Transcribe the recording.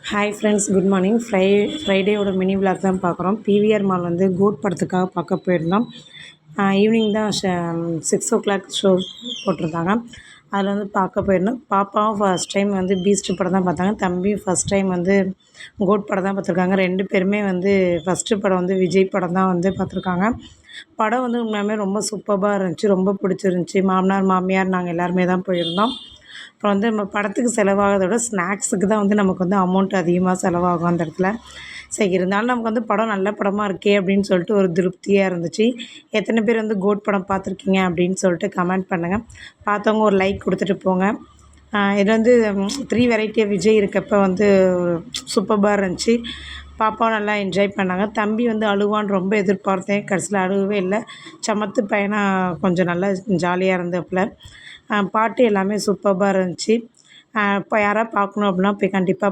Hi friends, good morning. ஃப்ரைடேயோட mini vlog தான் பார்க்குறோம். பிவிஆர் மால் வந்து கோட் படத்துக்காக பார்க்க போயிருந்தோம். ஈவினிங் தான் 6 o'clock ஷோ போட்டிருந்தாங்க. அதில் வந்து பார்க்க போயிருந்தோம். பாப்பாவும் ஃபர்ஸ்ட் டைம் வந்து பீஸ்ட் படம் தான் பார்த்தாங்க. தம்பியும் ஃபஸ்ட் டைம் வந்து கோட் படம் தான் பார்த்துருக்காங்க. 2 பேருமே வந்து ஃபஸ்ட்டு படம் வந்து விஜய் படம் தான் வந்து பார்த்துருக்காங்க. படம் வந்து உண்மையாலுமே ரொம்ப சூப்பராக இருந்துச்சு. ரொம்ப பிடிச்சிருந்துச்சி. மாமனார், மாமியார் நாங்கள் எல்லாருமே தான் போயிருந்தோம். அப்புறம் வந்து நம்ம படத்துக்கு செலவாகிறத விட ஸ்நாக்ஸுக்கு தான் வந்து நமக்கு வந்து அமௌண்ட் அதிகமாக செலவாகும் அந்த இடத்துல. சரி, இருந்தாலும் நமக்கு வந்து படம் நல்ல படமாக இருக்கே அப்படின்னு சொல்லிட்டு ஒரு திருப்தியாக இருந்துச்சு. எத்தனை பேர் வந்து கோட் படம் பார்த்துருக்கீங்க அப்படின்னு சொல்லிட்டு கமெண்ட் பண்ணுங்கள். பார்த்தவங்க ஒரு லைக் கொடுத்துட்டு போங்க. இது வந்து 3 வெரைட்டி ஆஃப் விஜய் இருக்கப்போ வந்து சூப்பராக இருந்துச்சு. பாப்பாவும் நல்லா என்ஜாய் பண்ணாங்க. தம்பி வந்து அழுவான்னு ரொம்ப எதிர்பார்த்தேன். கடைசியில் அழுகவே இல்லை. சமத்து பையனாக கொஞ்சம் நல்லா ஜாலியாக இருந்தாப்புல. பாட்டு எல்லாமே சூப்பராக இருந்துச்சு. இப்போ யாராவது பார்க்கணும் அப்படின்னா போய் கண்டிப்பாக